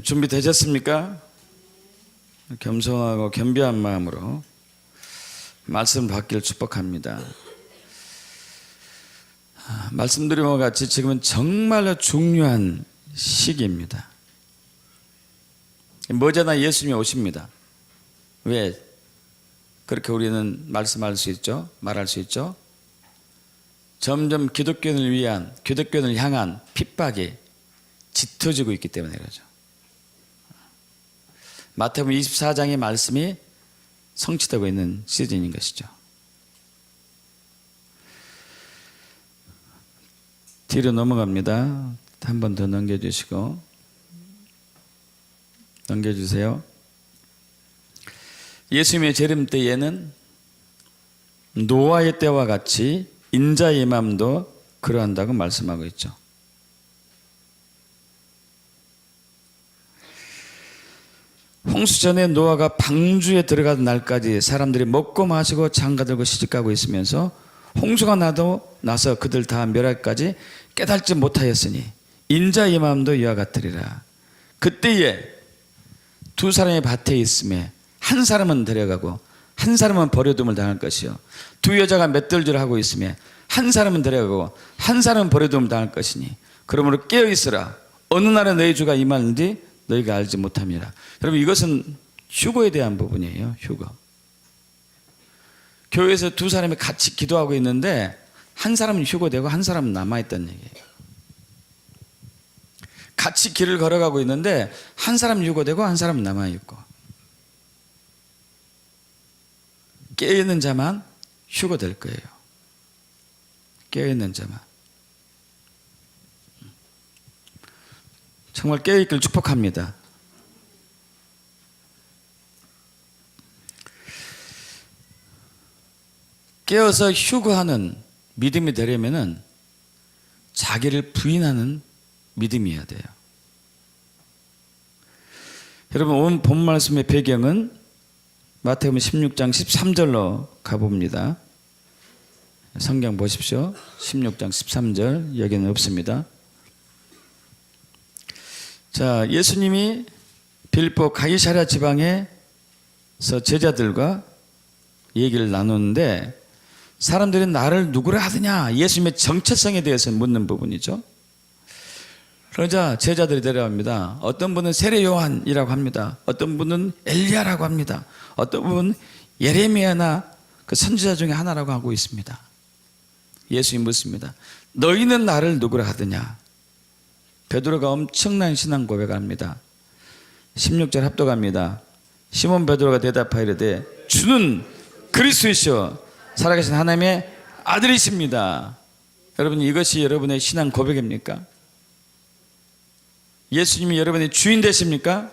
준비되셨습니까? 겸손하고 겸비한 마음으로 말씀 받기를 축복합니다. 말씀드린 것 같이 지금은 정말로 중요한 시기입니다. 머지않아 예수님이 오십니다. 왜 그렇게 우리는 말씀할 수 있죠? 말할 수 있죠? 점점 기독교인을 향한 핍박이 짙어지고 있기 때문에 그러죠. 마태복음 24장의 말씀이 성취되고 있는 시즌인 것이죠. 뒤로 넘어갑니다. 한 번 더 넘겨주세요. 예수님의 재림 때에는 노아의 때와 같이 인자의 임함도 그러한다고 말씀하고 있죠. 홍수 전에 노아가 방주에 들어가던 날까지 사람들이 먹고 마시고 장가들고 시집가고 있으면서 홍수가 나서 그들 다 멸할까지 깨닫지 못하였으니 인자의 임함도 이와 같으리라. 그때에 두 사람이 밭에 있음에 한 사람은 데려가고 한 사람은 버려둠을 당할 것이요 두 여자가 맷돌질을 하고 있음에 한 사람은 데려가고 한 사람은 버려둠을 당할 것이니 그러므로 깨어있으라. 어느 날에 너희 주가 임하는지 너희가 알지 못함이라. 여러분, 이것은 휴거에 대한 부분이에요. 휴거. 교회에서 두 사람이 같이 기도하고 있는데 한 사람은 휴거되고 한 사람은 남아있다는 얘기예요. 같이 길을 걸어가고 있는데 한 사람은 휴거되고 한 사람은 남아있고, 깨어있는 자만 휴거될 거예요. 깨어있는 자만. 정말 깨어있기를 축복합니다. 깨어서 휴거하는 믿음이 되려면은 자기를 부인하는 믿음이어야 돼요. 여러분, 오늘 본 말씀의 배경은 마태복음 16장 13절로 가봅니다. 성경 보십시오. 16장 13절, 여기는 없습니다. 자, 예수님이 빌립보 가이사랴 지방에서 제자들과 얘기를 나누는데 사람들이 나를 누구라 하느냐, 예수님의 정체성에 대해서 묻는 부분이죠. 그러자 제자들이 데려갑니다. 어떤 분은 세례 요한이라고 합니다. 어떤 분은 엘리야라고 합니다. 어떤 분은 예레미야나 그 선지자 중에 하나라고 하고 있습니다. 예수님이 묻습니다. 너희는 나를 누구라 하느냐? 베드로가 엄청난 신앙 고백을 합니다. 16절 합독합니다. 시몬 베드로가 대답하이르되 주는 그리스도이시오 살아계신 하나님의 아들이십니다. 여러분, 이것이 여러분의 신앙 고백입니까? 예수님이 여러분의 주인 되십니까?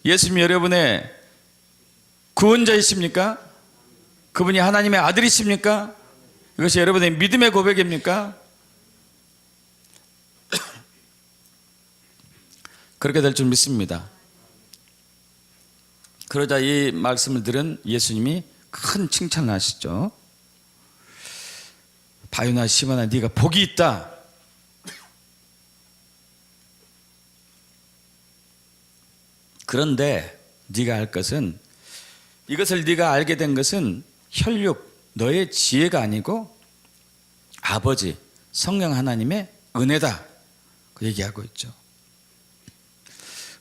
예수님이 여러분의 구원자이십니까? 그분이 하나님의 아들이십니까? 이것이 여러분의 믿음의 고백입니까? 그렇게 될 줄 믿습니다. 그러자 이 말씀을 들은 예수님이 큰 칭찬을 하시죠. 바요나 시몬아, 네가 복이 있다. 그런데 네가 알 것은, 이것을 네가 알게 된 것은 혈육, 너의 지혜가 아니고 아버지 성령 하나님의 은혜다. 그 얘기하고 있죠.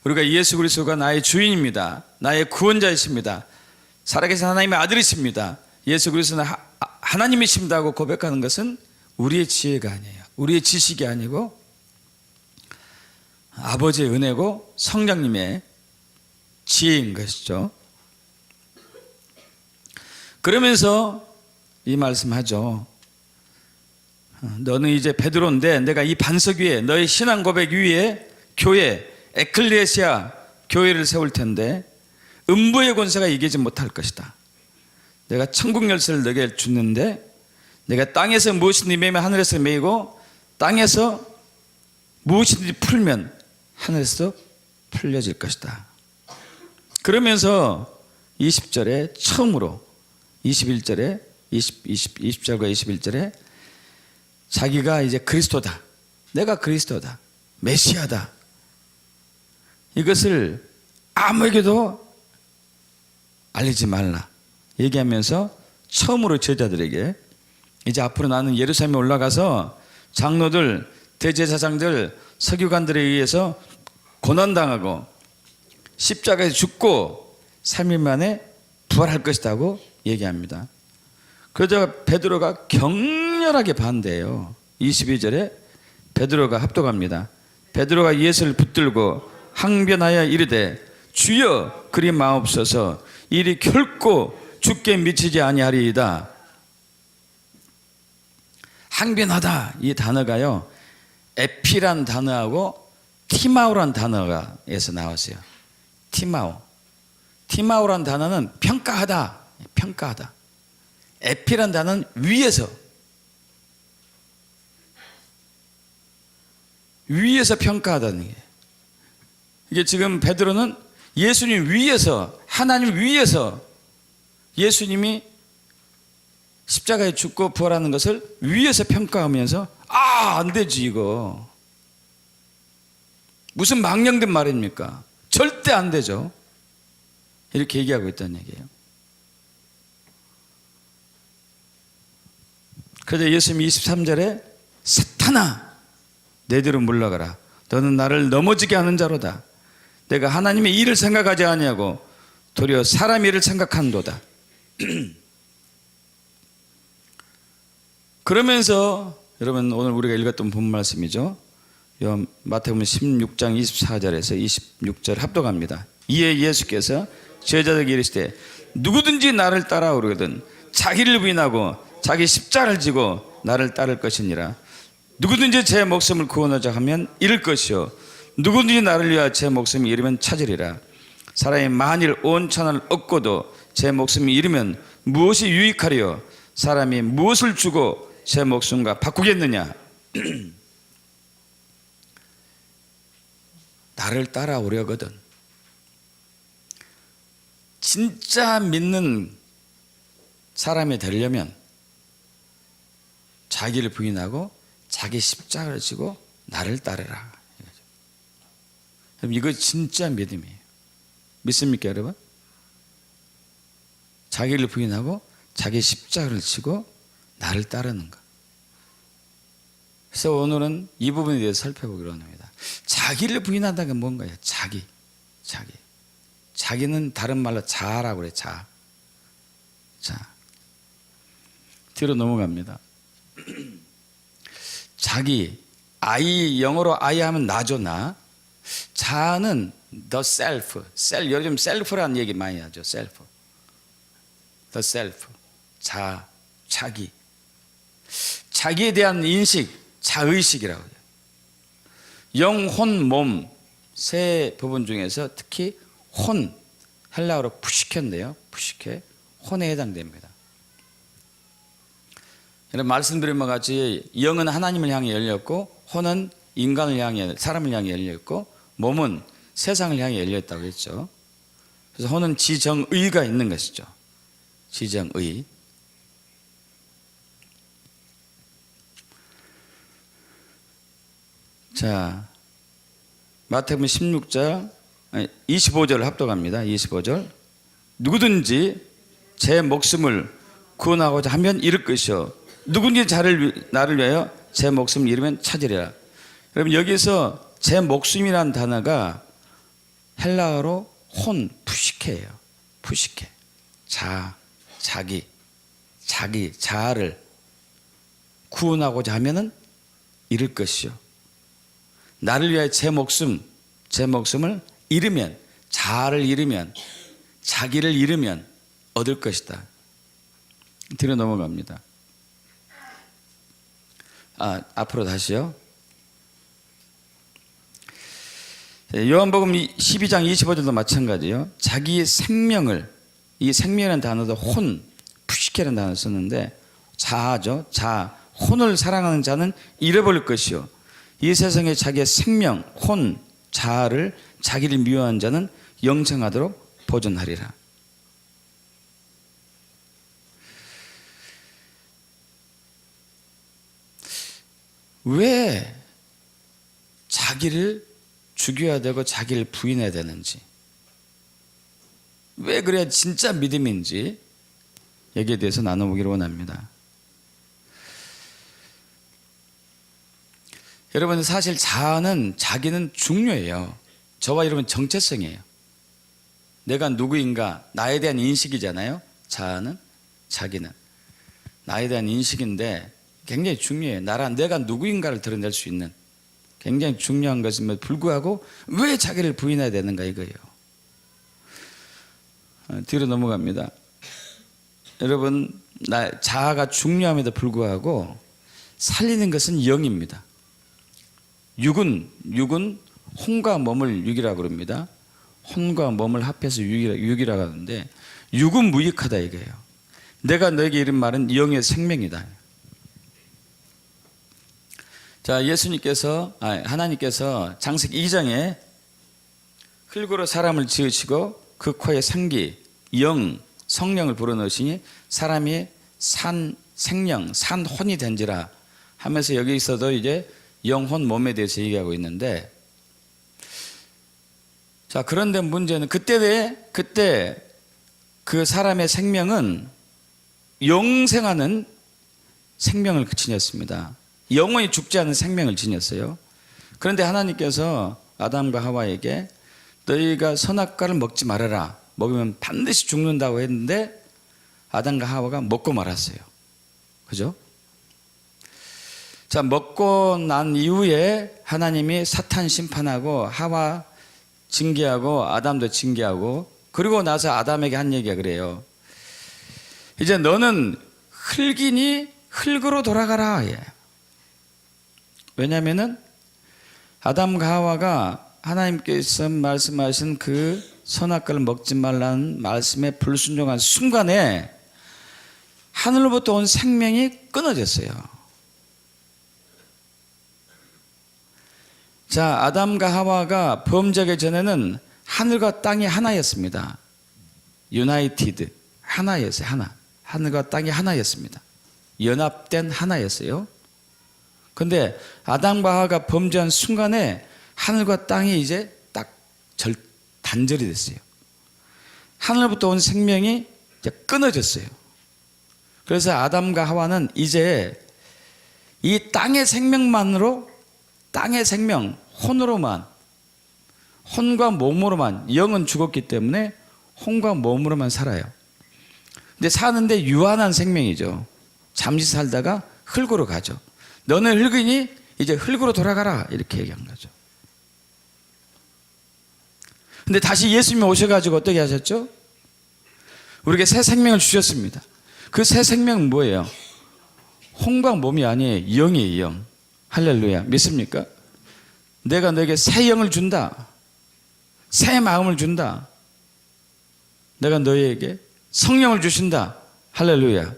우리가 예수 그리스도가 나의 주인입니다. 나의 구원자이십니다. 살아계신 하나님의 아들이십니다. 예수 그리스도는 하나님이십니다 하고 고백하는 것은 우리의 지혜가 아니에요. 우리의 지식이 아니고 아버지의 은혜고 성령님의 지혜인 것이죠. 그러면서 이 말씀하죠. 너는 이제 베드로인데 내가 이 반석 위에, 너의 신앙 고백 위에 교회, 에클레시아 교회를 세울 텐데 음부의 권세가 이기지 못할 것이다. 내가 천국 열쇠를 너에게 주는데 내가 땅에서 무엇이든지 매면 하늘에서 매이고 땅에서 무엇이든지 풀면 하늘에서 풀려질 것이다. 그러면서 20절에 처음으로 21절에 20절과 21절에 자기가 이제 그리스도다, 내가 그리스도다, 메시아다, 이것을 아무에게도 알리지 말라 얘기하면서 처음으로 제자들에게 이제 앞으로 나는 예루살렘에 올라가서 장로들, 대제사장들, 서기관들에 의해서 고난당하고 십자가에 죽고 3일 만에 부활할 것이라고 얘기합니다. 그러자 베드로가 격렬하게 반대해요. 22절에 베드로가 합독합니다. 베드로가 예수를 붙들고 항변하여 이르되 주여 그리 마옵소서 이리 결코 죽게 미치지 아니하리이다. 항변하다 이 단어가요 에피란 단어하고 티마오란 단어가에서 나왔어요. 티마오란 단어는 평가하다, 평가하다. 에피란 단어는 위에서 평가하다는 게. 이게 지금 베드로는 예수님 위에서, 하나님 위에서 예수님이 십자가에 죽고 부활하는 것을 위에서 평가하면서 안 되지 이거. 무슨 망령된 말입니까? 절대 안 되죠. 이렇게 얘기하고 있다는 얘기예요. 그래서 예수님이 23절에 사탄아 내 뒤로 물러가라. 너는 나를 넘어지게 하는 자로다. 내가 하나님의 일을 생각하지 아니하고 도리어 사람 일을 생각한도다. 그러면서 여러분 오늘 우리가 읽었던 본 말씀이죠. 마태복음 16장 24절에서 26절 합독합니다. 이에 예수께서 제자들에게 이르시되 누구든지 나를 따라오려거든 자기를 부인하고 자기 십자가를 지고 나를 따를 것이니라. 누구든지 제 목숨을 구원하자 하면 잃을 것이요 누구든지 나를 위하여 제 목숨을 잃으면 찾으리라. 사람이 만일 온 천하를 얻고도 제 목숨을 잃으면 무엇이 유익하리요? 사람이 무엇을 주고 제 목숨과 바꾸겠느냐? 나를 따라오려거든 진짜 믿는 사람이 되려면 자기를 부인하고 자기 십자가를 지고 나를 따르라. 이거 진짜 믿음이에요. 믿습니까 여러분? 자기를 부인하고 자기 십자가를 지고 나를 따르는 것. 그래서 오늘은 이 부분에 대해서 살펴보기로 합니다. 자기를 부인한다는 게 뭔가요? 자기는 다른 말로 자라고 그래. 자. 뒤로 넘어갑니다. 자기, 영어로 I 하면 나죠, 나. 자는 the self. 요즘 self라는 얘기 많이 하죠. self. the self. 자기. 자기에 대한 인식, 자의식이라고 해요. 영, 혼, 몸 세 부분 중에서 특히 혼, 헬라어로 푸시케인데요. 푸시케, 혼에 해당됩니다. 여러분 말씀드린 것 같이 영은 하나님을 향해 열렸고 혼은 인간을 향해, 사람을 향해 열렸고 몸은 세상을 향해 열렸다고 했죠. 그래서 혼은 지정의가 있는 것이죠. 지정의. 자, 마태복음 16장 25절을 합독합니다. 25절. 누구든지 제 목숨을 구원하고자 하면 잃을 것이요 누구든지 나를 위하여 제 목숨을 잃으면 찾으리라. 여러분 여기서 제 목숨이라는 단어가 헬라어로 혼, 푸시케예요. 푸시케. 자아를 구원하고자 하면은 잃을 것이요 나를 위하여 제 목숨을 잃으면, 자아를 잃으면, 자기를 잃으면 얻을 것이다. 뒤로 넘어갑니다. 앞으로 다시요. 요한복음 12장 25절도 마찬가지요. 자기의 생명을, 이 생명이라는 단어도 혼, 푸시케라는 단어를 썼는데 자아죠. 혼을 사랑하는 자는 잃어버릴 것이요 이 세상에 자기의 생명, 혼, 자아를 자기를 미워하는 자는 영생하도록 보존하리라. 왜 자기를 죽여야 되고 자기를 부인해야 되는지, 왜 그래야 진짜 믿음인지 여기에 대해서 나눠보기를 원합니다. 여러분, 사실 자아는 자기는 중요해요. 저와 여러분 정체성이에요. 내가 누구인가, 나에 대한 인식이잖아요. 자아는, 자기는 나에 대한 인식인데 굉장히 중요해요. 내가 누구인가를 드러낼 수 있는 굉장히 중요한 것임에도 불구하고 왜 자기를 부인해야 되는가, 이거예요. 뒤로 넘어갑니다. 여러분, 자아가 중요함에도 불구하고 살리는 것은 영입니다. 육은 혼과 몸을 육이라고 그럽니다. 혼과 몸을 합해서 육이라고 하는데, 육은 무익하다 이거예요. 내가 너에게 이른 말은 영의 생명이다. 자, 하나님께서 창세기 2장에 흙으로 사람을 지으시고 그 코에 생기, 영, 성령을 불어넣으시니 사람이 생령, 산혼이 된지라 하면서 여기서도 이제 영혼, 몸에 대해서 얘기하고 있는데, 자, 그런데 문제는 그때 그 사람의 생명은 영생하는 생명을 지녔습니다. 영원히 죽지 않은 생명을 지녔어요. 그런데 하나님께서 아담과 하와에게 너희가 선악과를 먹지 말아라, 먹으면 반드시 죽는다고 했는데 아담과 하와가 먹고 말았어요. 그죠? 자, 먹고 난 이후에 하나님이 사탄 심판하고 하와 징계하고 아담도 징계하고, 그리고 나서 아담에게 한 얘기가 그래요. 이제 너는 흙이니 흙으로 돌아가라. 왜냐하면은 아담과 하와가 하나님께서 말씀하신 그 선악과를 먹지 말라는 말씀에 불순종한 순간에 하늘로부터 온 생명이 끊어졌어요. 자, 아담과 하와가 범죄하기 전에는 하늘과 땅이 하나였습니다. 유나이티드, 하나였어요. 하늘과 땅이 하나였습니다. 연합된 하나였어요. 그런데 아담과 하와가 범죄한 순간에 하늘과 땅이 이제 딱 단절이 됐어요. 하늘부터 온 생명이 이제 끊어졌어요. 그래서 아담과 하와는 이제 이 땅의 생명만으로, 땅의 생명, 혼과 몸으로만, 영은 죽었기 때문에 혼과 몸으로만 살아요. 근데 사는데 유한한 생명이죠. 잠시 살다가 흙으로 가죠. 너는 흙이니 이제 흙으로 돌아가라, 이렇게 얘기한 거죠. 근데 다시 예수님이 오셔가지고 어떻게 하셨죠? 우리에게 새 생명을 주셨습니다. 그 새 생명은 뭐예요? 혼과 몸이 아니에요. 영이에요, 영. 할렐루야. 믿습니까? 내가 너에게 새 영을 준다. 새 마음을 준다. 내가 너에게 성령을 주신다. 할렐루야.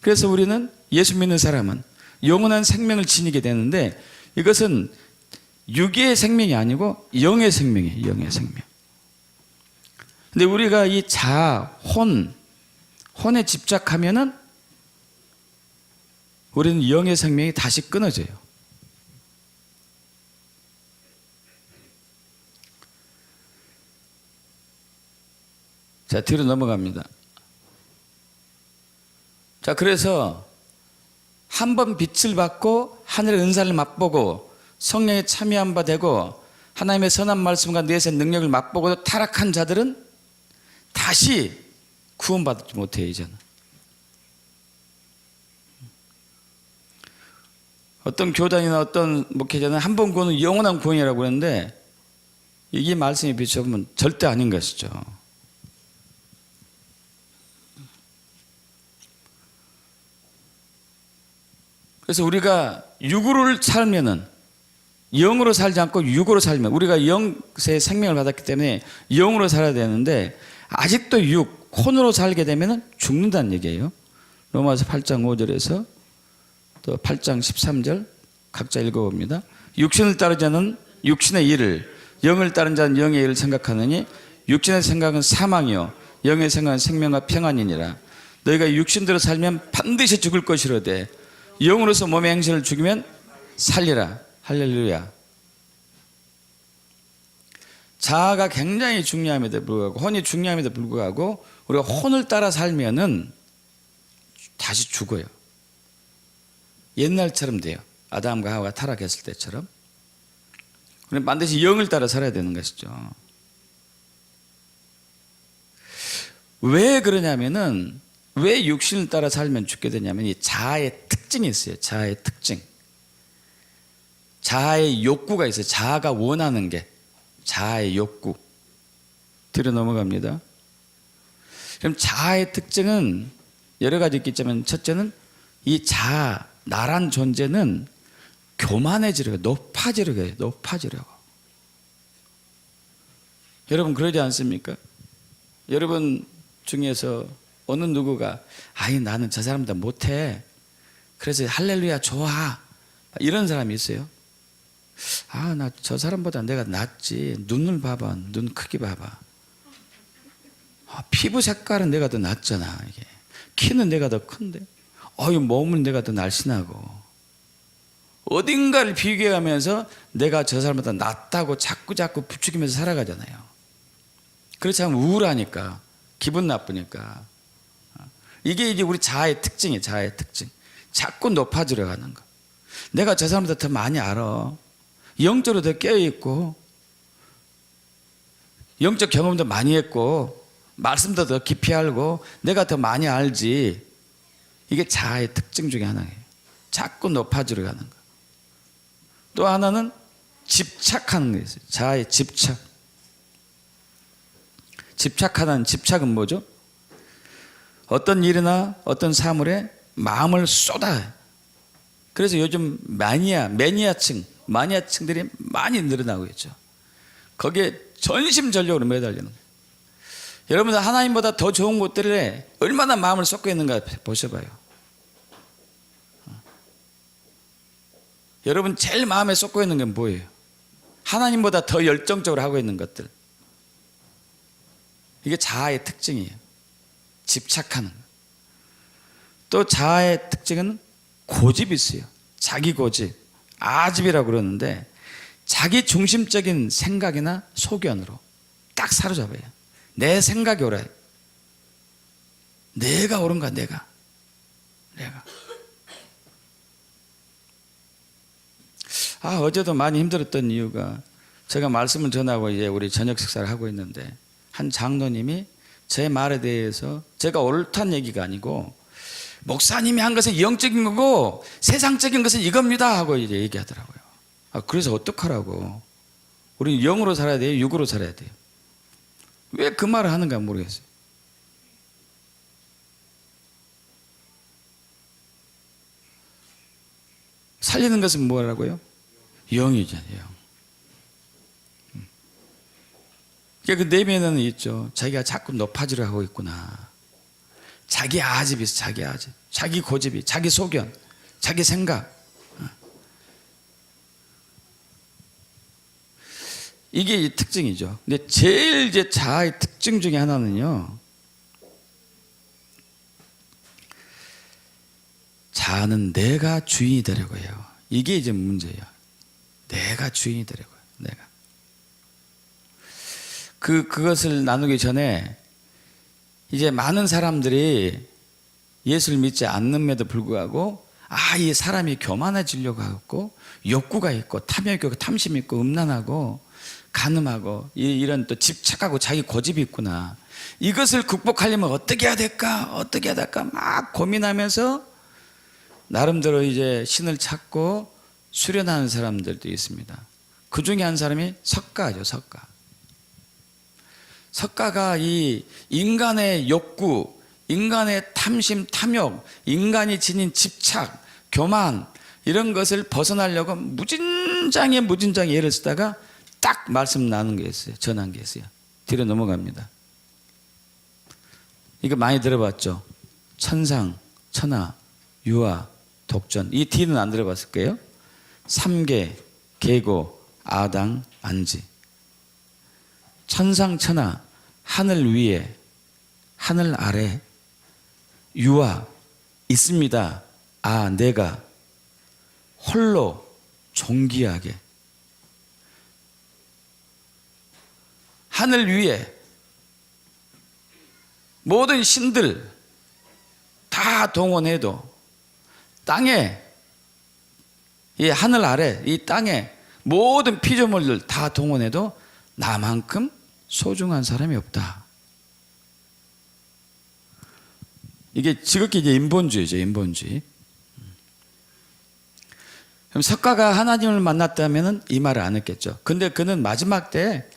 그래서 우리는, 예수 믿는 사람은 영원한 생명을 지니게 되는데, 이것은 육의 생명이 아니고 영의 생명이에요. 영의 생명. 근데 우리가 이 자아, 혼에 집착하면은 우리는 영의 생명이 다시 끊어져요. 자, 뒤로 넘어갑니다. 자, 그래서 한번 빛을 받고 하늘의 은사를 맛보고 성령에 참여한 바 되고 하나님의 선한 말씀과 내세 능력을 맛보고 타락한 자들은 다시 구원받지 못해요. 이제는 어떤 교단이나 어떤 목회자는 한 번 구원은 영원한 구원이라고 그러는데, 이게 말씀에 비춰보면 절대 아닌 것이죠. 그래서 우리가 육으로 살면은, 영으로 살지 않고 육으로 살면, 우리가 영세의 생명을 받았기 때문에 영으로 살아야 되는데 아직도 혼으로 살게 되면 죽는다는 얘기예요. 로마서 8장 5절에서 또 8장 13절 각자 읽어봅니다. 육신을 따르는 자는 육신의 일을, 영을 따르는 자는 영의 일을 생각하느니 육신의 생각은 사망이요 영의 생각은 생명과 평안이니라. 너희가 육신대로 살면 반드시 죽을 것이로되 영으로서 몸의 행실을 죽이면 살리라. 할렐루야. 자아가 굉장히 중요함에도 불구하고, 혼이 중요함에도 불구하고 우리가 혼을 따라 살면은 다시 죽어요. 옛날처럼 돼요. 아담과 하와가 타락했을 때처럼. 그럼 반드시 영을 따라 살아야 되는 것이죠. 왜 그러냐면은, 왜 육신을 따라 살면 죽게 되냐면, 이 자아의 특징이 있어요. 자아의 특징. 자아의 욕구가 있어요. 자아가 원하는 게. 자아의 욕구. 뒤로 넘어갑니다. 그럼 자아의 특징은 여러 가지 있겠지만, 첫째는 이 자아, 나란 존재는 교만해지려고, 높아지려고 해요. 높아지려고. 여러분 그러지 않습니까? 여러분 중에서 어느 누구가 아니 나는 저 사람보다 못해, 그래서 할렐루야 좋아, 이런 사람이 있어요. 아, 나 저 사람보다 내가 낫지. 눈을 봐봐. 눈 크기 봐봐. 아, 피부 색깔은 내가 더 낫잖아. 이게. 키는 내가 더 큰데. 몸은 내가 더 날씬하고. 어딘가를 비교하면서 내가 저 사람보다 낫다고 자꾸 부추기면서 살아가잖아요. 그렇지 않으면 우울하니까, 기분 나쁘니까. 이게 이제 우리 자아의 특징이에요. 자아의 특징. 자꾸 높아지려 가는 거. 내가 저 사람보다 더 많이 알아. 영적으로 더 깨어있고, 영적 경험도 많이 했고, 말씀도 더 깊이 알고, 내가 더 많이 알지. 이게 자아의 특징 중에 하나예요. 자꾸 높아지려 가는 거. 또 하나는 집착하는 게 있어요. 자아의 집착. 집착하는 집착은 뭐죠? 어떤 일이나 어떤 사물에 마음을 쏟아요. 그래서 요즘 마니아층들이 많이 늘어나고 있죠. 거기에 전심전력으로 매달리는 거예요. 여러분들 하나님보다 더 좋은 것들에 얼마나 마음을 쏟고 있는가 보셔봐요. 여러분 제일 마음에 쏟고 있는 게 뭐예요? 하나님보다 더 열정적으로 하고 있는 것들. 이게 자아의 특징이에요. 집착하는 거. 또 자아의 특징은 고집이 있어요. 자기 고집, 아집이라고 그러는데, 자기 중심적인 생각이나 소견으로 딱 사로잡아요. 내 생각이 옳아요. 내가 옳은가, 내가. 어제도 많이 힘들었던 이유가, 제가 말씀을 전하고 이제 우리 저녁 식사를 하고 있는데, 한 장로님이 제 말에 대해서, 제가 옳다는 얘기가 아니고 목사님이 한 것은 영적인 거고 세상적인 것은 이겁니다 하고 이제 얘기하더라고요. 그래서 어떡하라고. 우리는 영으로 살아야 돼요? 육으로 살아야 돼요? 왜 그 말을 하는가 모르겠어요. 살리는 것은 뭐라고요? 영이잖아요. 영. 그 내면에는 있죠. 자기가 자꾸 높아지려 하고 있구나. 자기 아집이 있어. 자기 아집, 자기 고집이, 자기 소견, 자기 생각. 이게 특징이죠. 근데 제일 이제 자아의 특징 중에 하나는요, 자아는 내가 주인이 되려고 해요. 이게 이제 문제예요. 내가 주인이 되려고 해요. 내가. 그것을 나누기 전에, 이제 많은 사람들이 예수를 믿지 않는데도 불구하고, 이 사람이 교만해지려고 하고, 욕구가 있고, 탐욕이 있고, 탐심이 있고, 음란하고, 간음하고, 이런 또 집착하고 자기 고집이 있구나. 이것을 극복하려면 어떻게 해야 될까? 어떻게 해야 될까? 막 고민하면서 나름대로 이제 신을 찾고 수련하는 사람들도 있습니다. 그 중에 한 사람이 석가죠, 석가. 석가가 이 인간의 욕구, 인간의 탐심, 탐욕, 인간이 지닌 집착, 교만, 이런 것을 벗어나려고 무진장에 예를 쓰다가 딱 말씀 나눈 게 있어요. 전한 게 있어요. 뒤로 넘어갑니다. 이거 많이 들어봤죠? 천상, 천하, 유아, 독전. 이 뒤는 안 들어봤을 거예요. 삼계, 계고, 아당, 안지. 천상, 천하, 하늘 위에, 하늘 아래, 유아, 있습니다. 내가 홀로 존귀하게. 하늘 위에 모든 신들 다 동원해도 땅에, 이 하늘 아래 이 땅에 모든 피조물들 다 동원해도 나만큼 소중한 사람이 없다. 이게 지극히 이제 인본주의죠, 인본주의. 그럼 석가가 하나님을 만났다면 이 말을 안 했겠죠. 근데 그는 마지막 때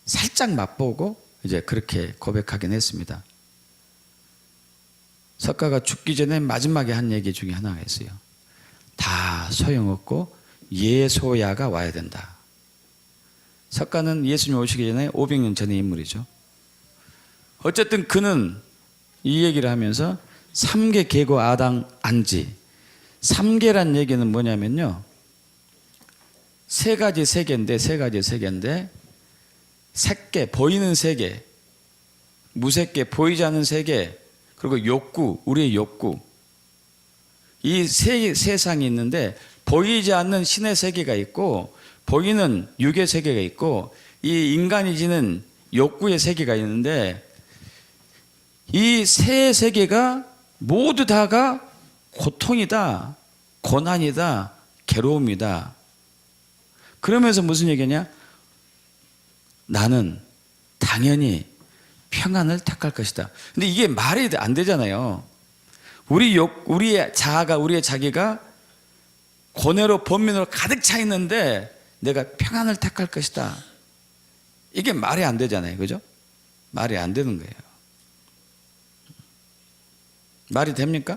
살짝 맛보고 이제 그렇게 고백하긴 했습니다. 석가가 죽기 전에 마지막에 한 얘기 중에 하나가 있어요. 다 소용없고 예소야가 와야 된다. 석가는 예수님 오시기 전에 500년 전의 인물이죠. 어쨌든 그는 이 얘기를 하면서 삼계 계고 아당 안지. 삼계란 얘기는 뭐냐면요, 세 가지 세계인데 색계, 보이는 세계, 무색계, 보이지 않는 세계, 그리고 욕구, 우리의 욕구, 이 세상이 있는데 보이지 않는 신의 세계가 있고 보이는 육의 세계가 있고 이 인간이 지는 욕구의 세계가 있는데 이 세 세계가 모두 다가 고통이다, 고난이다, 괴로움이다. 그러면서 무슨 얘기냐? 나는 당연히 평안을 택할 것이다. 근데 이게 말이 안 되잖아요. 우리의 자아가, 우리의 자기가 고뇌로 번민으로 가득 차 있는데 내가 평안을 택할 것이다. 이게 말이 안 되잖아요. 그죠? 말이 안 되는 거예요. 말이 됩니까?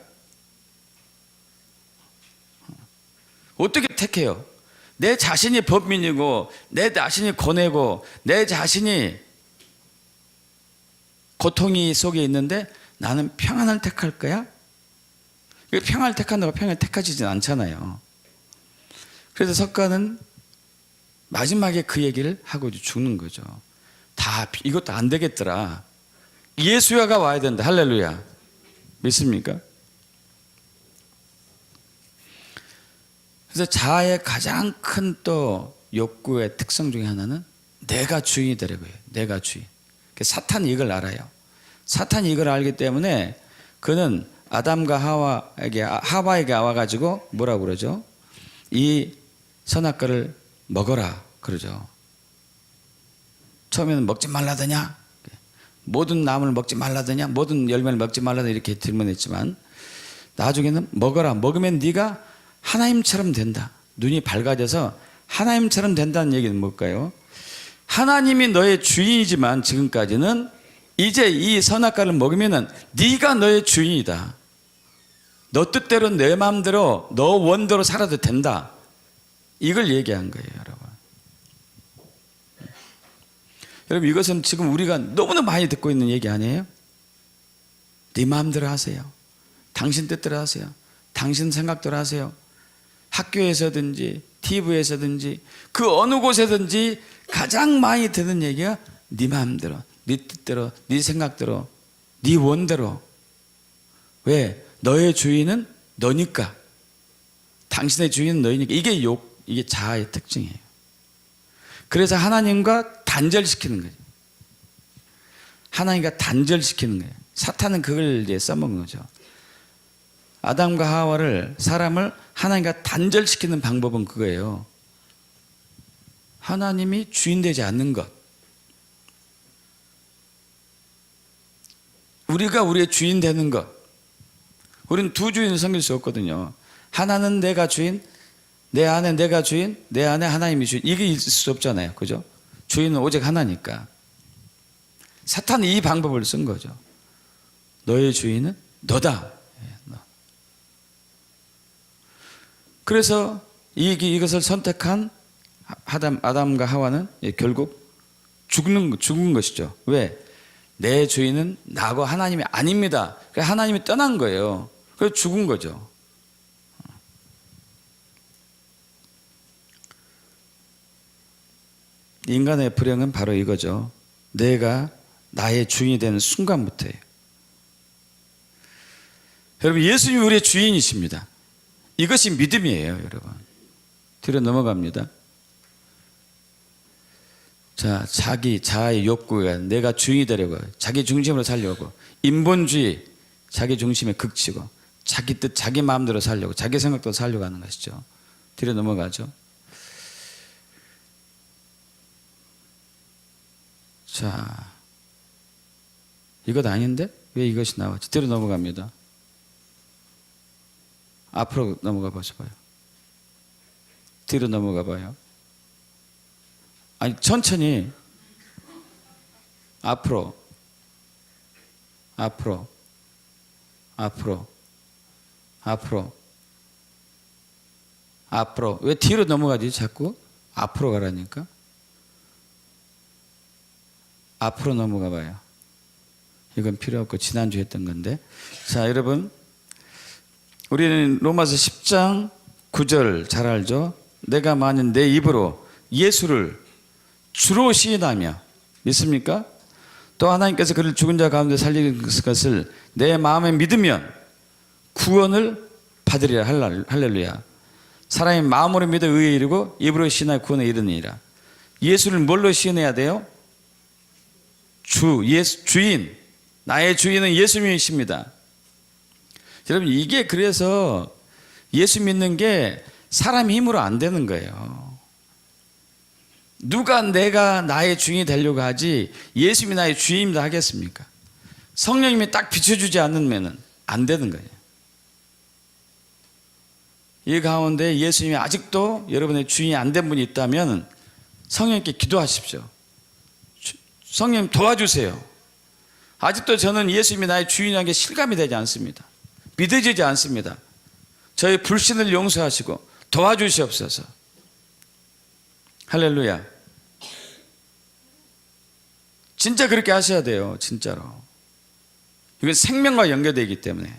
어떻게 택해요? 내 자신이 범민이고 내 자신이 고뇌고 내 자신이 고통이 속에 있는데 나는 평안을 택할 거야? 평안을 택한다고 평안을 택하지진 않잖아요. 그래서 석가는 마지막에 그 얘기를 하고 죽는 거죠. 다 이것도 안 되겠더라. 예수야가 와야 된다. 할렐루야. 믿습니까? 그래서 자아의 가장 큰 또 욕구의 특성 중에 하나는 내가 주인이 되려고 해요. 내가 주인. 사탄이 이걸 알아요. 사탄이 이걸 알기 때문에 그는 아담과 하와에게 와가지고 뭐라고 그러죠? 이 선악과를 먹어라 그러죠. 처음에는 먹지 말라더냐? 모든 나무를 먹지 말라더냐? 모든 열매를 먹지 말라더냐? 이렇게 질문했지만 나중에는 먹어라. 먹으면 네가 하나님처럼 된다. 눈이 밝아져서 하나님처럼 된다는 얘기는 뭘까요? 하나님이 너의 주인이지만 지금까지는 이제 이 선악과를 먹으면 네가 너의 주인이다. 너 뜻대로 내 마음대로 너 원대로 살아도 된다. 이걸 얘기한 거예요, 여러분. 여러분, 이것은 지금 우리가 너무나 많이 듣고 있는 얘기 아니에요? 네 마음대로 하세요. 당신 뜻대로 하세요. 당신 생각대로 하세요. 학교에서든지 TV에서든지 그 어느 곳에든지 가장 많이 듣는 얘기가 네 마음대로, 네 뜻대로, 네 생각대로, 네 원대로. 왜? 너의 주인은 너니까. 당신의 주인은 너니까. 이게 자아의 특징이에요. 그래서 하나님과 단절시키는 거죠. 하나님과 단절시키는 거예요. 사탄은 그걸 이제 써먹은 거죠. 아담과 하와를, 사람을 하나님과 단절시키는 방법은 그거예요. 하나님이 주인 되지 않는 것. 우리가 우리의 주인 되는 것. 우리는 두 주인을 섬길 수 없거든요. 하나는 내가 주인, 내 안에 내가 주인, 내 안에 하나님이 주인. 이게 있을 수 없잖아요. 그죠? 주인은 오직 하나니까. 사탄이 이 방법을 쓴 거죠. 너의 주인은 너다. 너. 그래서 이것을 선택한 아담과 하와는 결국 죽은 것이죠. 왜? 내 주인은 나고 하나님이 아닙니다. 하나님이 떠난 거예요. 그래서 죽은 거죠. 인간의 불행은 바로 이거죠. 내가 나의 주인이 되는 순간부터예요. 여러분, 예수님이 우리의 주인이십니다. 이것이 믿음이에요, 여러분. 뒤로 넘어갑니다. 자, 자기 자아의 욕구가 내가 주인이 되려고 자기 중심으로 살려고 인본주의 자기 중심에 극치고 자기 뜻 자기 마음대로 살려고 자기 생각대로 살려고 하는 것이죠. 뒤로 넘어가죠. 자, 이것 아닌데 왜 이것이 나왔지? 뒤로 넘어갑니다. 앞으로 넘어가 보셔봐요. 뒤로 넘어가 봐요. 아니 천천히 앞으로 앞으로 앞으로 앞으로 앞으로 왜 뒤로 넘어가지 자꾸 앞으로 가라니까. 앞으로 넘어가 봐요. 이건 필요 없고 지난주에 했던 건데. 자, 여러분 우리는 로마서 10장 9절 잘 알죠? 내가 만약 내 입으로 예수를 주로 시인하며 믿습니까? 또 하나님께서 그를 죽은 자 가운데 살린 것을 내 마음에 믿으면 구원을 받으리라. 할렐루야. 사람이 마음으로 믿어 의에 이르고 입으로 시인하여 구원에 이르느니라. 예수를 뭘로 시인해야 돼요? 주인. 나의 주인은 예수님이십니다. 여러분 이게 그래서 예수 믿는 게 사람 힘으로 안 되는 거예요. 누가 내가 나의 주인이 되려고 하지 예수님이 나의 주인이다 하겠습니까? 성령님이 딱 비춰주지 않으면 안 되는 거예요. 이 가운데 예수님이 아직도 여러분의 주인이 안 된 분이 있다면 성령님께 기도하십시오. 성령님 도와주세요. 아직도 저는 예수님이 나의 주인이라는 게 실감이 되지 않습니다. 믿어지지 않습니다. 저의 불신을 용서하시고 도와주시옵소서. 할렐루야. 진짜 그렇게 하셔야 돼요. 진짜로. 이건 생명과 연결되기 때문에.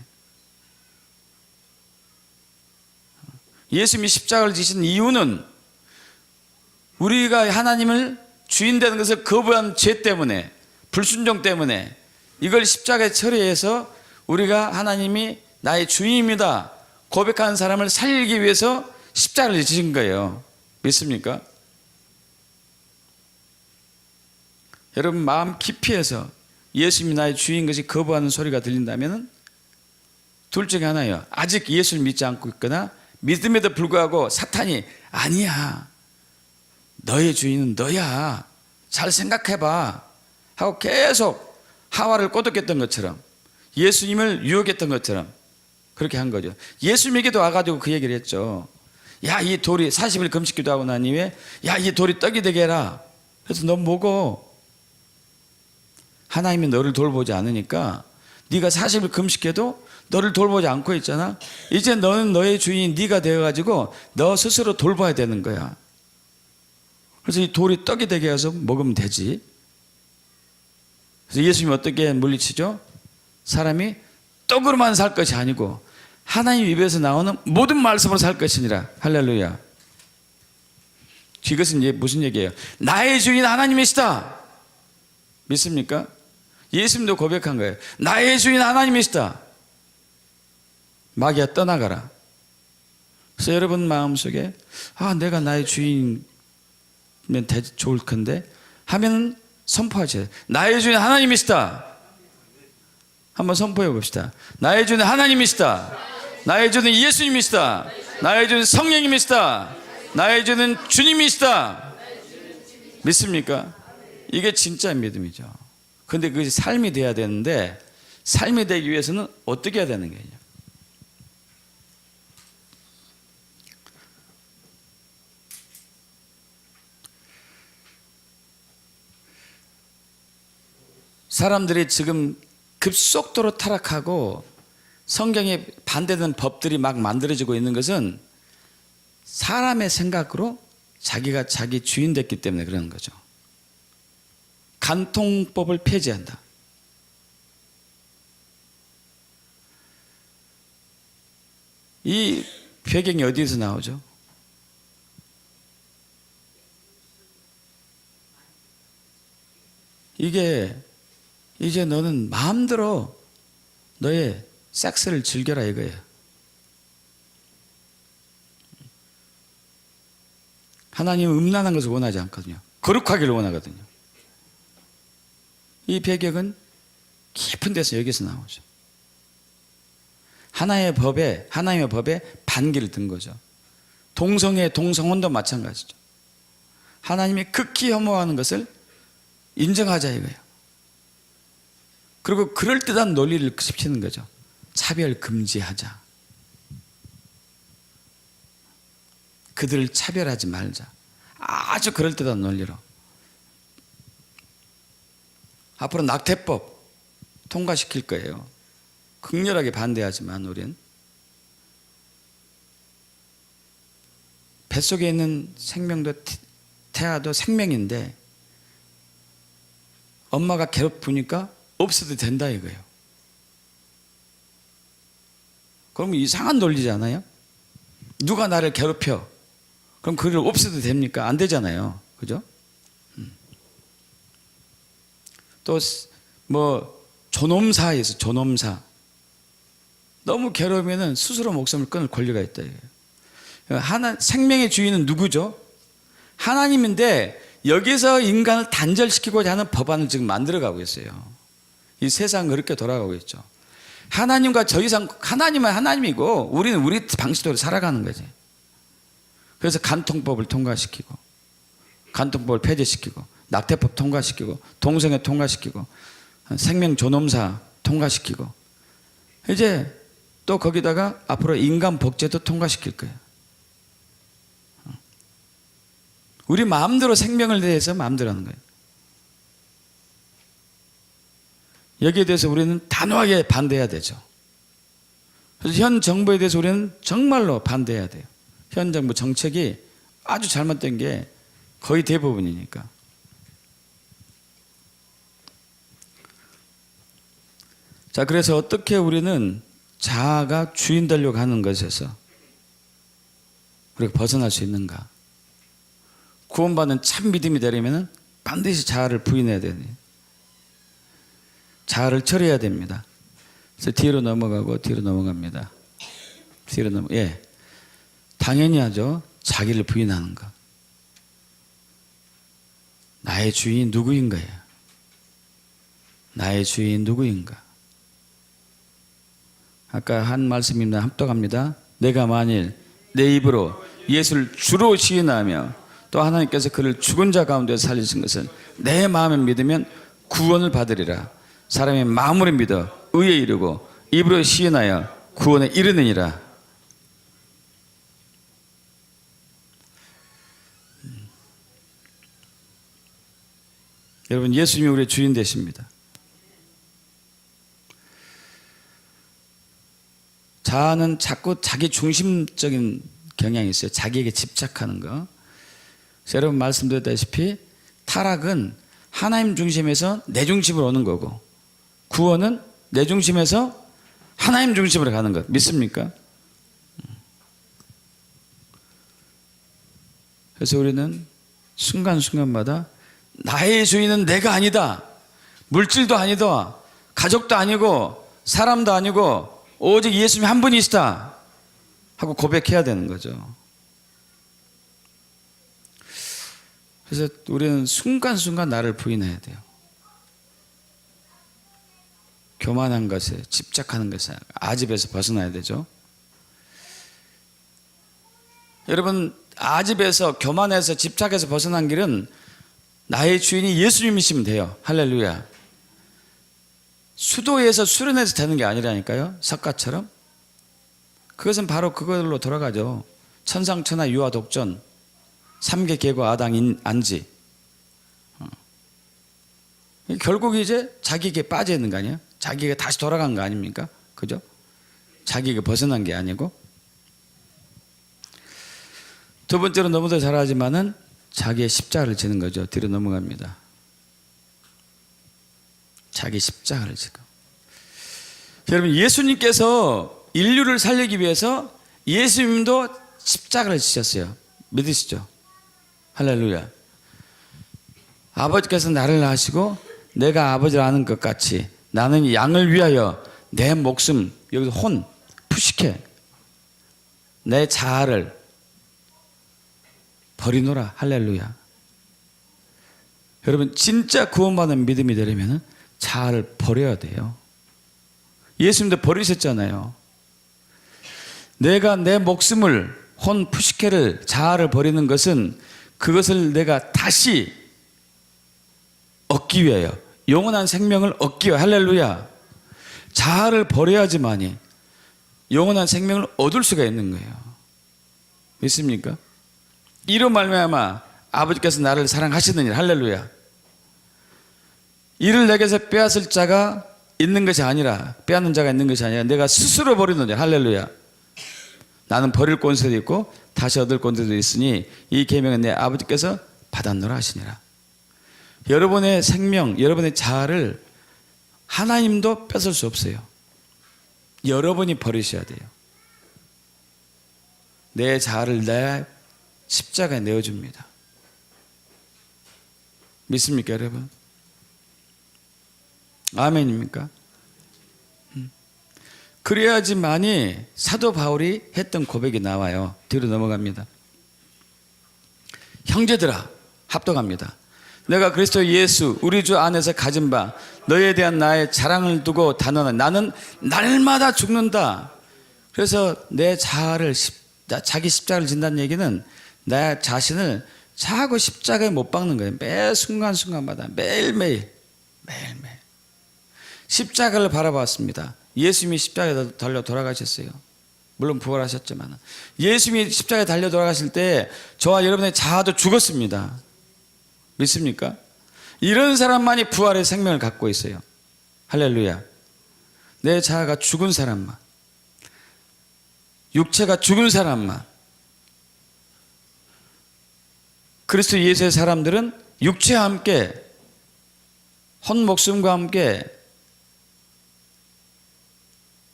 예수님이 십자가를 지신 이유는 우리가 하나님을 주인 되는 것을 거부한 죄 때문에, 불순종 때문에 이걸 십자가에 처리해서 우리가 하나님이 나의 주인입니다 고백하는 사람을 살리기 위해서 십자가를 지신 거예요. 믿습니까? 여러분 마음 깊이에서 예수님이 나의 주인 것이 거부하는 소리가 들린다면 둘 중에 하나예요. 아직 예수를 믿지 않고 있거나 믿음에도 불구하고 사탄이 아니야, 너의 주인은 너야, 잘 생각해봐 하고 계속 하와를 꼬드겼던 것처럼, 예수님을 유혹했던 것처럼 그렇게 한 거죠. 예수님에게도 와가지고 그 얘기를 했죠. 야, 이 돌이 40일 금식 기도하고 난 이후에 야, 이 돌이 떡이 되게 해라. 그래서 너 뭐고? 하나님이 너를 돌보지 않으니까 네가 40일 금식해도 너를 돌보지 않고 있잖아. 이제 너는 너의 주인 네가 되어가지고 너 스스로 돌봐야 되는 거야. 그래서 이 돌이 떡이 되게 해서 먹으면 되지. 그래서 예수님이 어떻게 물리치죠? 사람이 떡으로만 살 것이 아니고 하나님 입에서 나오는 모든 말씀으로 살 것이니라. 할렐루야. 이것은 이제 무슨 얘기예요? 나의 주인 하나님이시다. 믿습니까? 예수님도 고백한 거예요. 나의 주인 하나님이시다. 마귀야 떠나가라. 그래서 여러분 마음속에 내가 나의 주인이면 좋을 건데 하면 선포하세요. 나의 주인 하나님이시다. 한번 선포해 봅시다. 나의 주인 하나님이시다. 나의 주인 예수님이시다. 나의 주인 성령님이시다. 나의 주인 주님이시다. 믿습니까? 이게 진짜 믿음이죠. 그런데 그것이 삶이 돼야 되는데 삶이 되기 위해서는 어떻게 해야 되는 거예요? 사람들이 지금 급속도로 타락하고 성경에 반대되는 법들이 막 만들어지고 있는 것은 사람의 생각으로 자기가 자기 주인 됐기 때문에 그러는 거죠. 간통법을 폐지한다. 이 배경이 어디에서 나오죠? 이게 이제 너는 마음대로 너의 섹스를 즐겨라 이거예요. 하나님은 음란한 것을 원하지 않거든요. 거룩하기를 원하거든요. 이 배경은 깊은 데서 여기서 나오죠. 하나님의 법에 반기를 든 거죠. 동성애, 동성혼도 마찬가지죠. 하나님이 극히 혐오하는 것을 인정하자 이거예요. 그리고 그럴듯한 논리를 짚치는 거죠. 차별 금지하자. 그들을 차별하지 말자. 아주 그럴듯한 논리로. 앞으로 낙태법 통과시킬 거예요. 극렬하게 반대하지만 우리는 뱃속에 있는 생명도 태아도 생명인데 엄마가 괴롭히니까 없어도 된다 이거예요. 그러면 이상한 논리잖아요. 누가 나를 괴롭혀? 그럼 그를 없애도 됩니까? 안 되잖아요. 그죠? 또 뭐 존엄사에서 존엄사 너무 괴로우면은 스스로 목숨을 끊을 권리가 있다. 생명의 주인은 누구죠? 하나님인데 여기서 인간을 단절시키고자 하는 법안을 지금 만들어가고 있어요. 이 세상은 그렇게 돌아가고 있죠. 하나님과 저 이상, 하나님은 하나님이고 우리는 우리 방식대로 살아가는 거지. 그래서 간통법을 통과시키고 간통법을 폐지시키고 낙태법 통과시키고 동성애 통과시키고 생명존엄사 통과시키고 이제 또 거기다가 앞으로 인간복제도 통과시킬 거예요. 우리 마음대로 생명을 대해서 마음대로 하는 거예요. 여기에 대해서 우리는 단호하게 반대해야 되죠. 그래서 현 정부에 대해서 우리는 정말로 반대해야 돼요. 현 정부 정책이 아주 잘못된 게 거의 대부분이니까. 자, 그래서 어떻게 우리는 자아가 주인 되려고 하는 것에서 우리가 벗어날 수 있는가? 구원받는 참 믿음이 되려면 반드시 자아를 부인해야 되네. 자아를 처리해야 됩니다. 그래서 뒤로 넘어갑니다. 예. 당연히 하죠. 자기를 부인하는 거. 나의 주인이 누구인가요? 나의 주인이 누구인가? 아까 한 말씀입니다. 합독합니다. 내가 만일 내 입으로 예수를 주로 시인하며 또 하나님께서 그를 죽은 자 가운데서 살리신 것을 내 마음에 믿으면 구원을 받으리라. 사람이 마음으로 믿어 의에 이르고 입으로 시인하여 구원에 이르느니라. 여러분, 예수님이 우리의 주인 되십니다. 자아는 자꾸 자기 중심적인 경향이 있어요. 자기에게 집착하는 거. 여러분 말씀드렸다시피 타락은 하나님 중심에서 내 중심으로 오는 거고 구원은 내 중심에서 하나님 중심으로 가는 것. 믿습니까? 그래서 우리는 순간순간마다 나의 주인은 내가 아니다. 물질도 아니다. 가족도 아니고 사람도 아니고 오직 예수님 한 분이시다 하고 고백해야 되는 거죠. 그래서 우리는 순간순간 나를 부인해야 돼요. 교만한 것에 집착하는 것에 아집에서 벗어나야 되죠. 여러분, 아집에서 교만해서 집착해서 벗어난 길은 나의 주인이 예수님이시면 돼요. 할렐루야. 수도에서 수련해서 되는 게 아니라니까요. 석가처럼. 그것은 바로 그걸로 돌아가죠. 천상천하 유아 독전, 삼계 계고 아당 안지. 결국 이제 자기에게 빠져 있는 거 아니에요? 자기가 다시 돌아간 거 아닙니까? 그죠? 자기가 벗어난 게 아니고. 두 번째로 너무도 잘하지만은 자기의 십자가를 지는 거죠. 뒤로 넘어갑니다. 자기 십자가를 지고. 여러분, 예수님께서 인류를 살리기 위해서 예수님도 십자가를 지셨어요. 믿으시죠? 할렐루야. 아버지께서 나를 낳으시고 내가 아버지를 아는 것 같이 나는 양을 위하여 내 목숨, 여기서 혼, 푸시케, 내 자아를 버리노라. 할렐루야. 여러분 진짜 구원받는 믿음이 되려면 자아를 버려야 돼요. 예수님도 버리셨잖아요. 내가 내 목숨을 혼 푸시케를 자아를 버리는 것은 그것을 내가 다시 얻기 위하여 영원한 생명을 얻기 위하여 할렐루야. 자아를 버려야지만이 영원한 생명을 얻을 수가 있는 거예요. 믿습니까? 이로 말미암아 아버지께서 나를 사랑하시느니라 할렐루야. 이를 내게서 빼앗을 자가 있는 것이 아니라 빼앗는 자가 있는 것이 아니라 내가 스스로 버리느니라 할렐루야. 나는 버릴 권세도 있고 다시 얻을 권세도 있으니 이 계명은 내 아버지께서 받았노라 하시니라. 여러분의 생명, 여러분의 자아를 하나님도 뺏을 수 없어요. 여러분이 버리셔야 돼요. 내 자아를 내 십자가에 내어줍니다. 믿습니까 여러분? 아멘입니까? 그래야지만이 사도 바울이 했던 고백이 나와요. 뒤로 넘어갑니다. 형제들아 합독합니다. 내가 그리스도 예수 우리 주 안에서 가진 바 너에 대한 나의 자랑을 두고 단언한 나는 날마다 죽는다. 그래서 내 자아를 자기 십자가를 진다는 얘기는 나 자신을 자고 십자가에 못 박는 거예요. 매 순간순간마다 매일매일 십자가를 바라봤습니다. 예수님이 십자가에 달려 돌아가셨어요. 물론 부활하셨지만 예수님이 십자가에 달려 돌아가실 때 저와 여러분의 자아도 죽었습니다. 믿습니까? 이런 사람만이 부활의 생명을 갖고 있어요. 할렐루야. 내 자아가 죽은 사람만, 육체가 죽은 사람만. 그리스도 예수의 사람들은 육체와 함께 혼 목숨과 함께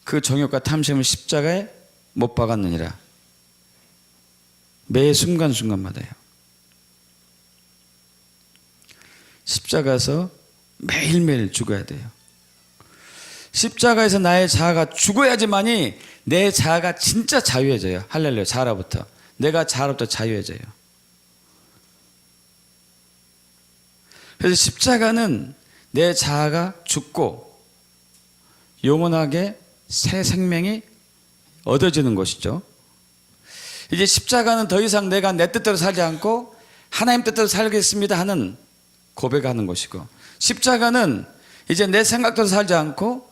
그 정욕과 탐심을 십자가에 못 박았느니라. 매 순간순간마다요. 십자가에서 매일매일 죽어야 돼요. 십자가에서 나의 자아가 죽어야지만이 내 자아가 진짜 자유해져요. 할렐루야. 자아로부터. 내가 자아로부터 자유해져요. 그래서 십자가는 내 자아가 죽고 영원하게 새 생명이 얻어지는 것이죠. 이제 십자가는 더 이상 내가 내 뜻대로 살지 않고 하나님 뜻대로 살겠습니다 하는 고백하는 것이고, 십자가는 이제 내 생각대로 살지 않고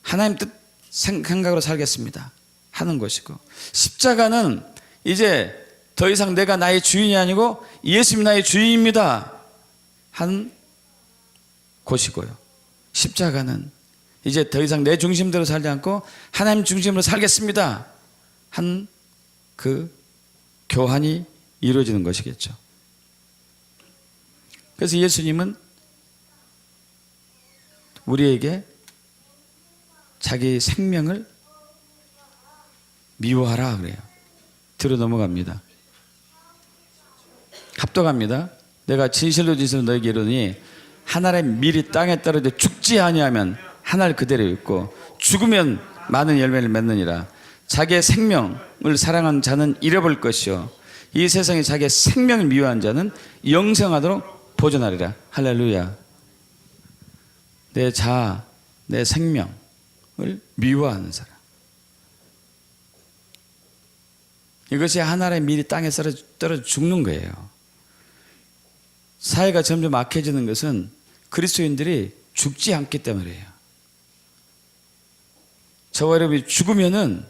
하나님 뜻 생각으로 살겠습니다 하는 것이고, 십자가는 이제 더 이상 내가 나의 주인이 아니고 예수님이 나의 주인입니다 하는 곳이고요. 십자가는 이제 더 이상 내 중심대로 살지 않고 하나님 중심으로 살겠습니다 한 그 교환이 이루어지는 것이겠죠. 그래서 예수님은 우리에게 자기 생명을 미워하라 그래요. 뒤로 넘어갑니다. 합독합니다. 내가 진실로 너에게 이르노니 한 알의 밀이 땅에 떨어져 죽지 아니하면 한 알 그대로 있고 죽으면 많은 열매를 맺느니라. 자기의 생명을 사랑하는 자는 잃어볼 것이요 이 세상에 자기의 생명을 미워한 자는 영생하도록 보존하리라. 할렐루야. 내 자아, 내 생명을 미워하는 사람, 이것이 한 알의 밀이 땅에 떨어져 죽는 거예요. 사회가 점점 악해지는 것은 그리스도인들이 죽지 않기 때문이에요. 저와 여러분이 죽으면은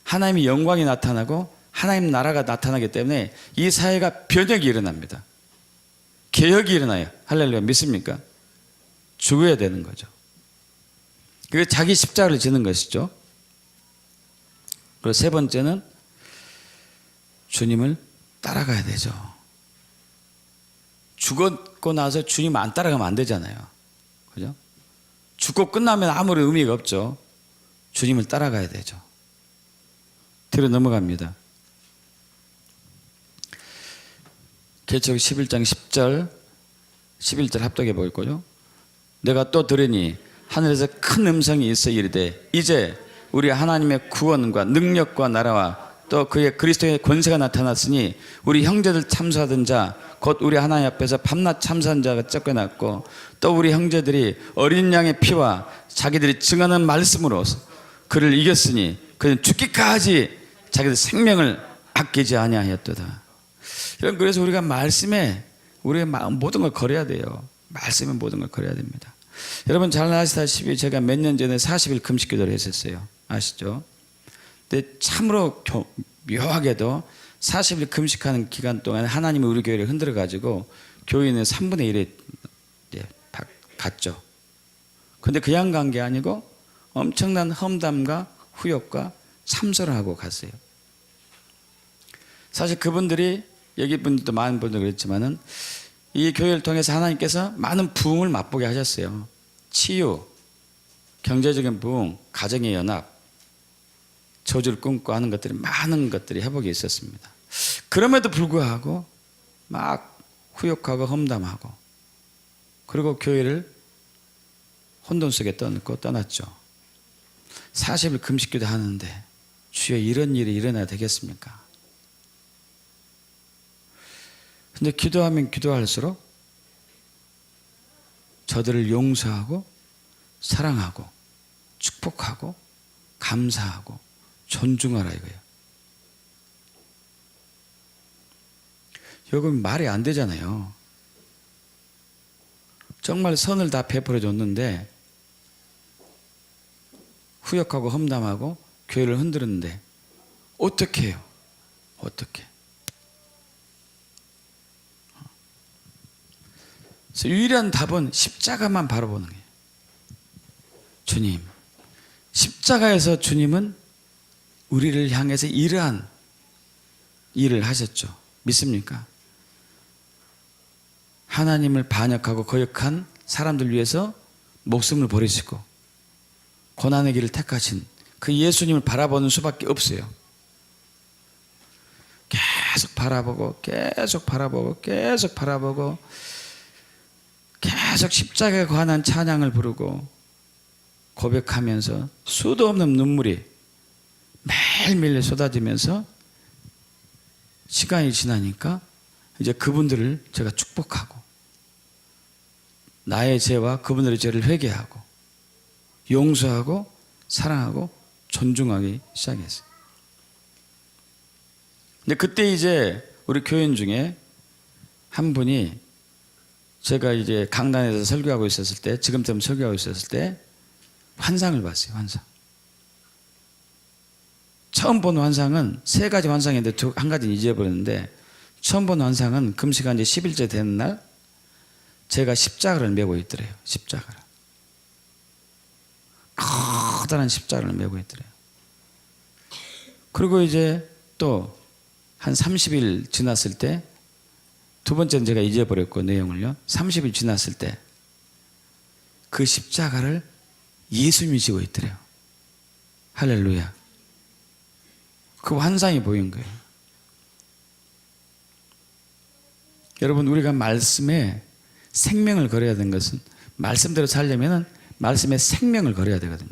하나님의 영광이 나타나고 하나님 나라가 나타나기 때문에 이 사회가 변혁이 일어납니다. 개혁이 일어나요. 할렐루야. 믿습니까? 죽어야 되는 거죠. 그게 자기 십자가를 지는 것이죠. 그리고 세 번째는 주님을 따라가야 되죠. 죽었고 나서 주님 안 따라가면 안 되잖아요. 그죠? 죽고 끝나면 아무런 의미가 없죠. 주님을 따라가야 되죠. 뒤로 넘어갑니다. 계시록 11장 10절 11절 합독해 볼 거죠. 내가 또 들으니 하늘에서 큰 음성이 있어 이르되 이제 우리 하나님의 구원과 능력과 나라와 또 그의 그리스도의 권세가 나타났으니 우리 형제들 참소하던 자 곧 우리 하나님 앞에서 밤낮 참소한 자가 쫓겨났고 또 우리 형제들이 어린 양의 피와 자기들이 증언한 말씀으로 그를 이겼으니 그는 죽기까지 자기들 생명을 아끼지 아니하였도다. 여러분, 그래서 우리가 말씀에 우리의 마음 모든 걸 걸어야 돼요. 말씀에 모든 걸 걸어야 됩니다. 여러분 잘 아시다시피 제가 몇 년 전에 40일 금식 기도를 했었어요. 아시죠? 근데 참으로 묘하게도 40일 금식하는 기간 동안 하나님이 우리 교회를 흔들어 가지고 교인은 3분의 1에 갔죠. 근데 그냥 간 게 아니고 엄청난 험담과 후욕과 참소를 하고 갔어요. 사실 그분들이 여기 분들도 많은 분들 그랬지만은 이 교회를 통해서 하나님께서 많은 부흥을 맛보게 하셨어요. 치유, 경제적인 부흥, 가정의 연합, 저주를 끊고 하는 것들이 많은 것들이 회복이 있었습니다. 그럼에도 불구하고 막 후욕하고 험담하고 그리고 교회를 혼돈 속에 떠넣고 떠났죠. 40일 금식기도 하는데 주여 이런 일이 일어나야 되겠습니까? 근데 기도하면 기도할수록 저들을 용서하고 사랑하고 축복하고 감사하고 존중하라 이거예요. 여러분 말이 안 되잖아요. 정말 선을 다 베풀어 줬는데 후욕하고 험담하고 교회를 흔들었는데 어떻게 해요? 어떻게? 그래서 유일한 답은 십자가만 바라보는 거예요. 주님, 십자가에서 주님은 우리를 향해서 이러한 일을 하셨죠. 믿습니까? 하나님을 반역하고 거역한 사람들 위해서 목숨을 버리시고 고난의 길을 택하신 그 예수님을 바라보는 수밖에 없어요. 계속 바라보고 계속 바라보고 계속 바라보고 계속 십자가에 관한 찬양을 부르고 고백하면서 수도 없는 눈물이 매일매일 쏟아지면서 시간이 지나니까 이제 그분들을 제가 축복하고 나의 죄와 그분들의 죄를 회개하고 용서하고 사랑하고 존중하기 시작했어요. 근데 그때 이제 우리 교인 중에 한 분이 제가 이제 강단에서 설교하고 있었을 때, 지금처럼 설교하고 있었을 때 환상을 봤어요. 환상. 처음 본 환상은 세 가지 환상인데 한 가지는 잊어버렸는데, 처음 본 환상은 금식한 지 10일째 되는 날 제가 십자가를 메고 있더래요. 십자가를. 커다란 십자가를 메고 있더래요. 그리고 이제 또 한 30일 지났을 때, 두 번째는 제가 잊어버렸고 내용을요. 30일 지났을 때 그 십자가를 예수님이 지고 있더래요. 할렐루야. 그 환상이 보인 거예요. 여러분, 우리가 말씀에 생명을 걸어야 되는 것은, 말씀대로 살려면 말씀에 생명을 걸어야 되거든요.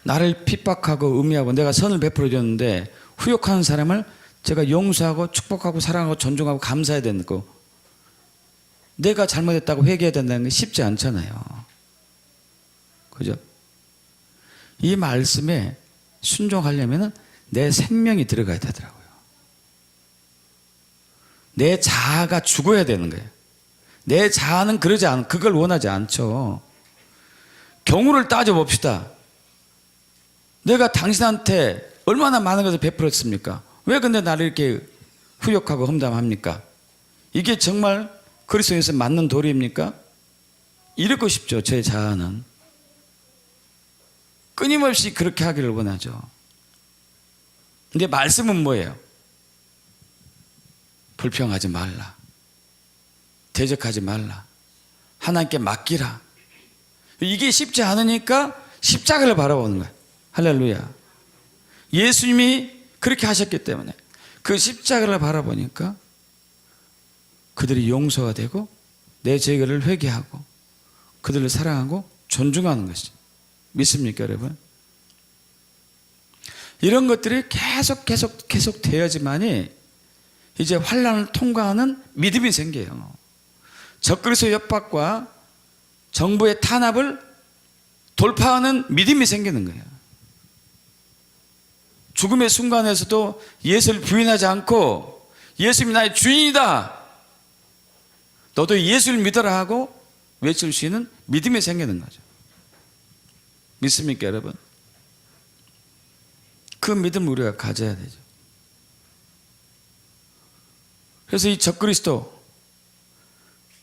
나를 핍박하고 음해하고 내가 선을 베풀어 줬는데 후욕하는 사람을 제가 용서하고 축복하고 사랑하고 존중하고 감사해야 되는 거, 내가 잘못했다고 회개해야 된다는 게 쉽지 않잖아요. 그죠? 이 말씀에 순종하려면 내 생명이 들어가야 되더라고요. 내 자아가 죽어야 되는 거예요. 내 자아는 그걸 원하지 않죠. 경우를 따져봅시다. 내가 당신한테 얼마나 많은 것을 베풀었습니까? 왜 근데 나를 이렇게 후욕하고 험담합니까? 이게 정말 그리스도에서 맞는 도리입니까? 이러고 싶죠. 제 자아는 끊임없이 그렇게 하기를 원하죠. 근데 말씀은 뭐예요? 불평하지 말라, 대적하지 말라, 하나님께 맡기라. 이게 쉽지 않으니까 십자가를 바라보는 거예요. 할렐루야. 예수님이 그렇게 하셨기 때문에 그 십자가를 바라보니까 그들이 용서가 되고 내 죄를 회개하고 그들을 사랑하고 존중하는 것이죠. 믿습니까, 여러분? 이런 것들이 계속 되어야지만이 이제 환난을 통과하는 믿음이 생겨요. 적그리스도 협박과 정부의 탄압을 돌파하는 믿음이 생기는 거예요. 죽음의 순간에서도 예수를 부인하지 않고 예수님이 나의 주인이다, 너도 예수를 믿어라 하고 외칠 수 있는 믿음이 생기는 거죠. 믿습니까 여러분? 그 믿음을 우리가 가져야 되죠. 그래서 이 적그리스도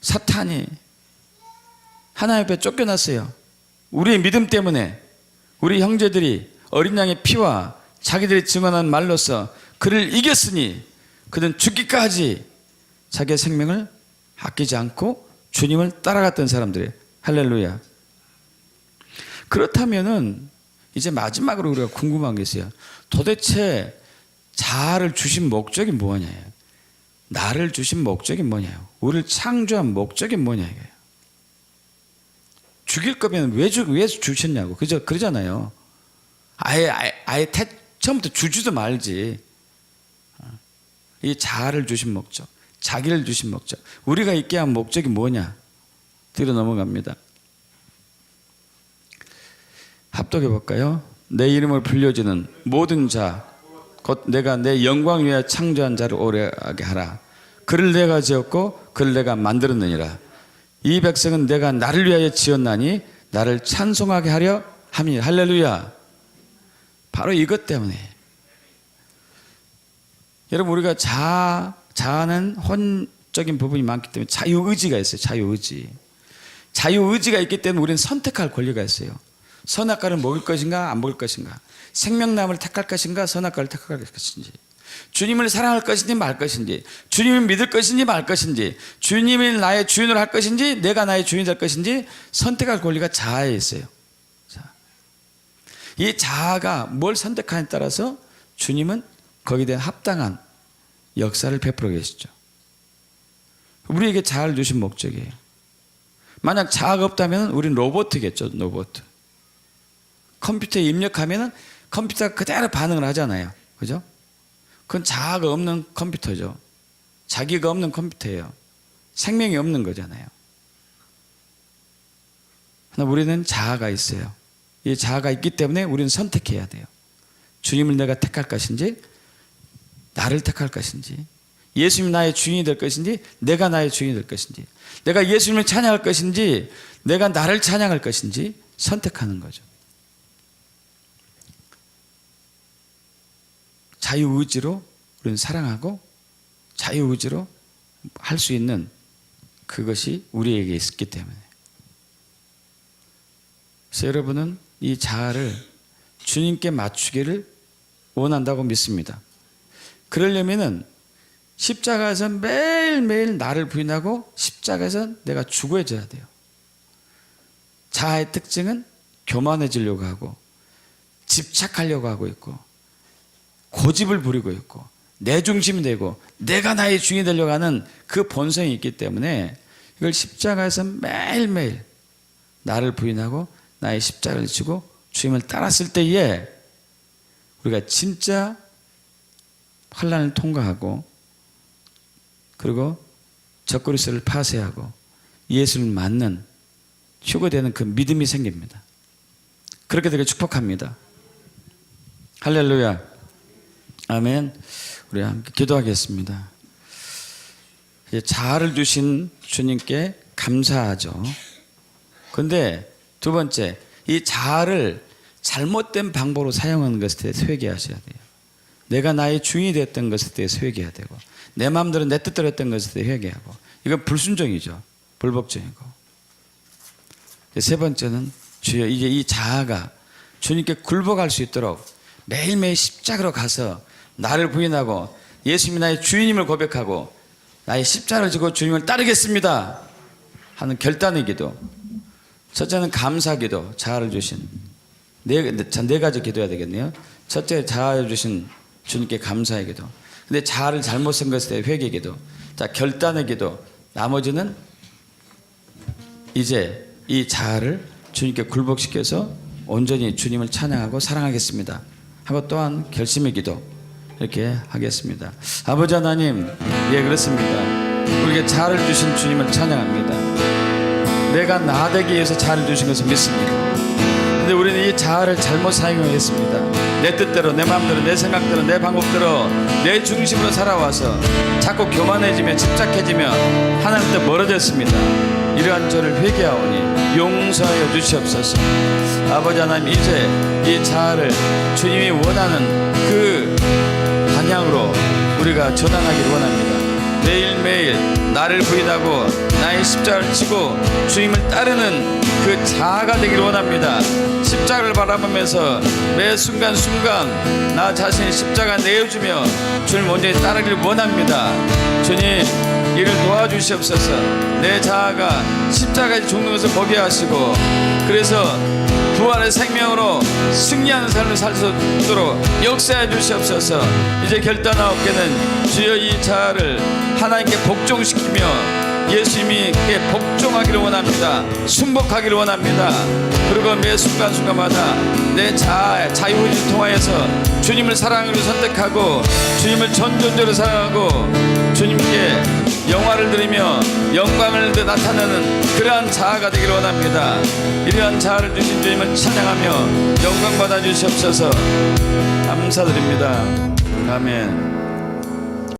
사탄이 하나님 앞에 쫓겨났어요. 우리의 믿음 때문에 우리 형제들이 어린 양의 피와 자기들이 증언한 말로써 그를 이겼으니 그는 죽기까지 자기의 생명을 아끼지 않고 주님을 따라갔던 사람들이에요. 할렐루야. 그렇다면은 이제 마지막으로 우리가 궁금한 게 있어요. 도대체 자아를 주신 목적이 뭐냐예요. 나를 주신 목적이 뭐냐요. 우리를 창조한 목적이 뭐냐 이거예요. 죽일 거면 왜 주셨냐고. 그러잖아요. 아예 처음부터 주지도 말지. 이 자아를 주신 목적, 자기를 주신 목적, 우리가 있게 한 목적이 뭐냐 뒤로 넘어갑니다. 합독해 볼까요? 내 이름을 불려지는 모든 자 곧 내가 내 영광 위하여 창조한 자를 오래하게 하라. 그를 내가 지었고 그를 내가 만들었느니라. 이 백성은 내가 나를 위하여 지었나니 나를 찬송하게 하려 함이니. 할렐루야. 바로 이것 때문에 여러분, 우리가 자아는 혼적인 부분이 많기 때문에 자유의지가 있어요. 자유의지가 있기 때문에 우리는 선택할 권리가 있어요. 선악과를 먹을 것인가 안 먹을 것인가, 생명나무를 택할 것인가 선악과를 택할 것인지, 주님을 사랑할 것인지 말 것인지, 주님을 믿을 것인지 말 것인지, 주님을 나의 주인으로 할 것인지 내가 나의 주인이 될 것인지 선택할 권리가 자아에 있어요. 이 자아가 뭘 선택하냐에 따라서 주님은 거기에 대한 합당한 역사를 베풀어 계시죠. 우리에게 자아를 주신 목적이에요. 만약 자아가 없다면 우리는 로봇이겠죠. 로봇. 컴퓨터에 입력하면 컴퓨터가 그대로 반응을 하잖아요. 그죠? 그건 자아가 없는 컴퓨터죠. 자기가 없는 컴퓨터예요. 생명이 없는 거잖아요. 그러나 우리는 자아가 있어요. 이 자아가 있기 때문에 우리는 선택해야 돼요. 주님을 내가 택할 것인지 나를 택할 것인지, 예수님이 나의 주인이 될 것인지 내가 나의 주인이 될 것인지, 내가 예수님을 찬양할 것인지 내가 나를 찬양할 것인지 선택하는 거죠. 자유의지로 우리는 사랑하고 자유의지로 할 수 있는 그것이 우리에게 있기 때문에. 그래서 여러분은 이 자아를 주님께 맞추기를 원한다고 믿습니다. 그러려면은 십자가에서 매일매일 나를 부인하고 십자가에서 내가 죽어져야 돼요. 자아의 특징은 교만해지려고 하고 집착하려고 하고 있고 고집을 부리고 있고 내 중심이 되고 내가 나의 주인이 되려고 하는 그 본성이 있기 때문에 이걸 십자가에서 매일매일 나를 부인하고 나의 십자가를 지고 주님을 따랐을 때에 우리가 진짜 환난을 통과하고 그리고 적그리스도를 파쇄하고 예수를 맞는 휴거되는 그 믿음이 생깁니다. 그렇게 되길 축복합니다. 할렐루야. 아멘. 우리 함께 기도하겠습니다. 자아를 주신 주님께 감사하죠. 그런데 두 번째, 이 자아를 잘못된 방법으로 사용하는 것에 대해서 회개하셔야 돼요. 내가 나의 주인이 됐던 것에 대해서 회개해야 되고 내 마음대로 내 뜻대로 했던 것에 대해서 회개하고, 이건 불순종이죠. 불법적이고. 세 번째는 주여 이제 이 자아가 주님께 굴복할 수 있도록 매일매일 십자가로 가서 나를 부인하고 예수님이 나의 주인임을 고백하고 나의 십자가를 지고 주님을 따르겠습니다 하는 결단의 기도. 첫째는 감사 기도, 자아를 주신 네 가지 기도해야 되겠네요. 첫째, 자아를 주신 주님께 감사의 기도. 근데 자아를 잘못 쓴 것에 대해 회개 기도. 자, 결단의 기도. 나머지는 이제 이 자아를 주님께 굴복시켜서 온전히 주님을 찬양하고 사랑하겠습니다 하고 또한 결심의 기도 이렇게 하겠습니다. 아버지 하나님, 예, 그렇습니다. 우리에게 자아를 주신 주님을 찬양합니다. 내가 나 되기 위해서 자아를 주신 것을 믿습니다. 근데 우리는 이 자아를 잘못 사용했습니다. 내 뜻대로, 내 마음대로, 내 생각대로, 내 방법대로 내 중심으로 살아와서 자꾸 교만해지며 집착해지며 하나님께 멀어졌습니다. 이러한 저를 회개하오니 용서하여 주시옵소서. 아버지 하나님, 이제 이 자아를 주님이 원하는 그 방향으로 우리가 전환하기를 원합니다. 매일매일 나를 부인하고 나의 십자가를 지고 주님을 따르는 그 자아가 되기를 원합니다. 십자가를 바라보면서 매 순간순간 나 자신의 십자가 내어주며 주님 온전히 따르기를 원합니다. 주님, 이를 도와주시옵소서. 내 자아가 십자가에 죽는 것을 보게 하시고, 그래서 부활의 생명으로 승리하는 삶을 살 수 있도록 역사해 주시옵소서. 이제 결단하옵게는 주여 이 자아를 하나님께 복종시키며 예수님께 복종하기를 원합니다. 순복하기를 원합니다. 그리고 매 순간순간마다 내 자유의지를 통하여서 주님을 사랑으로 선택하고 주님을 전존적으로 사랑하고 주님께 영화를 드리며 영광을 나타내는 그러한 자아가 되기를 원합니다. 이러한 자아를 주신 주님을 찬양하며 영광 받아 주시옵소서. 감사드립니다. 아멘.